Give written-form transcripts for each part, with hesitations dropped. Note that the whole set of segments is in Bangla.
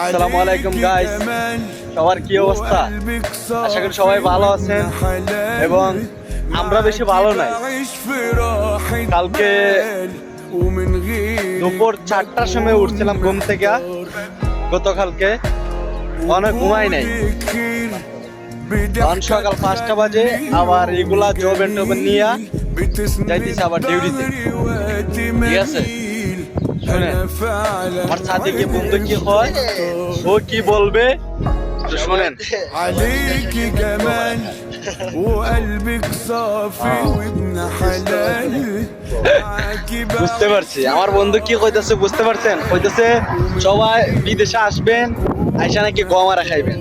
আসসালামু আলাইকুম গাইস, সবার কি অবস্থা? আশা করি সবাই ভালো আছেন এবং আমরা বেশি ভালো নাই। কালকে দুপুর 4টার সময় উঠছিলাম ঘুম থেকে, গতকালকে অনেক ঘুমাই নাই। সকাল 5টা বাজে আবার এগুলা জবেন নিয়ে যাইতেছে আবার ডিউটিতে। ঠিক আছে, শুনেন আমার সাথে কি বন্ধু কি হয়, ও কি বলবে তো শুনেন। বুঝতে পারছি আমার বন্ধু কি কইতাছে, বুঝতে পারছেন? কইতাছে সবাই বিদেশে আসবেন, আইসা নাকি গমারা খাইবেন।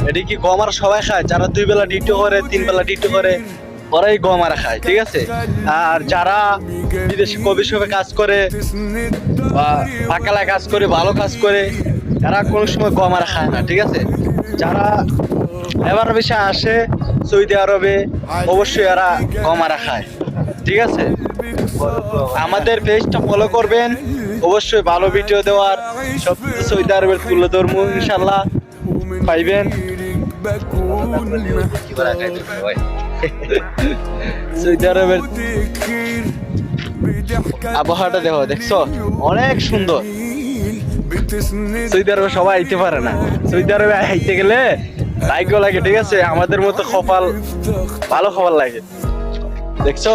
এটি কি গমারা সবাই খায়? যারা 2 বেলা ডিউটি করে, 3 বেলা ডিউটি করে, ওরাই গমারা খায়। ঠিক আছে, আর যারা বিদেশে কবি সবে কাজ করে বা পাকালায় কাজ করে, ভালো কাজ করে, এরা কোনো সময় গমারা খায় না। ঠিক আছে, যারা এবার বেশি আসে সৌদি আরবে, অবশ্যই এরা গমারা খায়। ঠিক আছে, আমাদের পেজটা ফলো করবেন, অবশ্যই ভালো ভিডিও দেওয়ার সব সৌদি আরবের তুলে ধরবো, ইনশাল্লাহ পাইবেন। সৌদি আরবের আবহাওয়াটা দেখো, দেখছো অনেক সুন্দর। সৌদি আরবে সবাই আইতে পারে না, সৌদি আরবে আইতে গেলে ভাগ্য লাগে। ঠিক আছে, আমাদের মতো কপাল ভালো খবর লাগে। দেখছো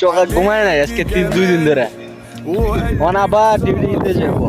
সকাল ঘুমায় নাই আজকে 2 দিন ধরে, আবার ডিউটিতে যাবো।